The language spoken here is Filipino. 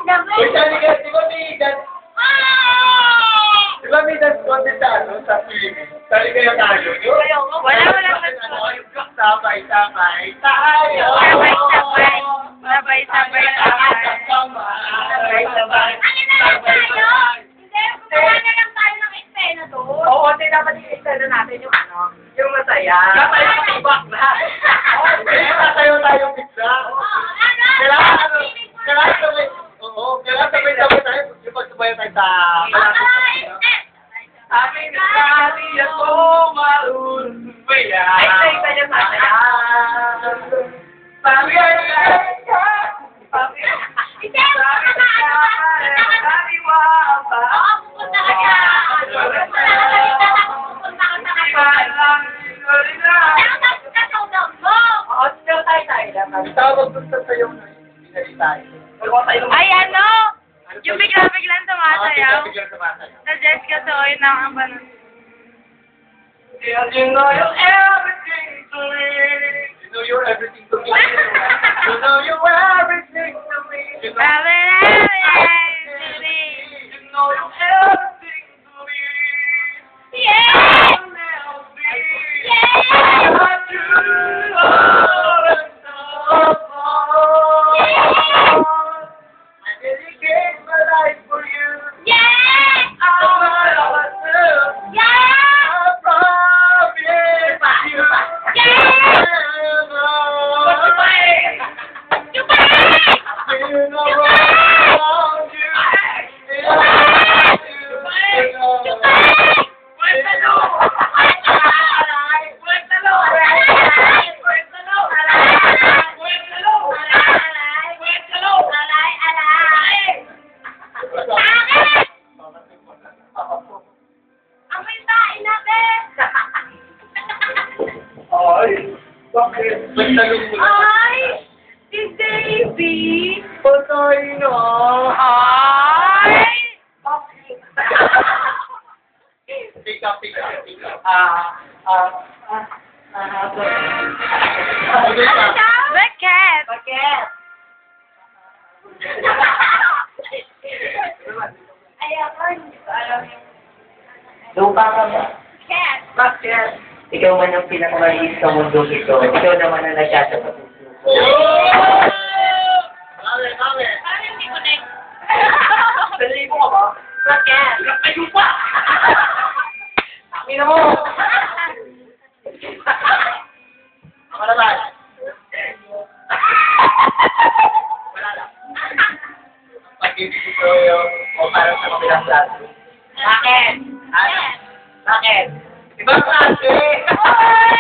Uy, sabi ka, di ba may dance? Di ba may dance contest sa ano, sa Philippines? Sabi kayo tayo, yun? Wala. Sabay-sabay tayo. Sabay-sabay tayo. Oo, hindi dapat i-extend natin yung ano, yung masaya. Dapat yung matibak na. Kaya tatayo tayong bigla. Kailangan sabay, kailangan sabay-sabay tayo. Yung pagsabayan tayo sa Amin na kami ako malumbaya. Ay, sa niya sa kaya. Sabi ka Tawag doon sa sayo na pinalitay. Ay, ano? Yung bigla-biglang tumasayaw. Biglang sumasayaw. Sa Jessica Soy ng ang banang. You know you're everything to me. You know you're everything to me. You know you're everything to me. You know You know you're everything to me. Yeah! I dedicate my life for you. Yeah! Ay, bakit? Nagtalong mo na. Ay! Si Davy! Patay na. Ay! Pika. Bakit? Bakit? Lupa ka ba? Bakit? Bakit? Ikaw man ang pinakamaliit sa mundo ito. Ikaw naman ang nasyasa sa puso ko. Mami. Parang hindi ko na Dali mo ka ba? Bakit? Ayun pa! Amin na mo! Ako naman. Wala lang. Pag-ibig ko yung o parang sa kabilang plato. Bakit? Ano? Bakit? Ibang klase! Ay!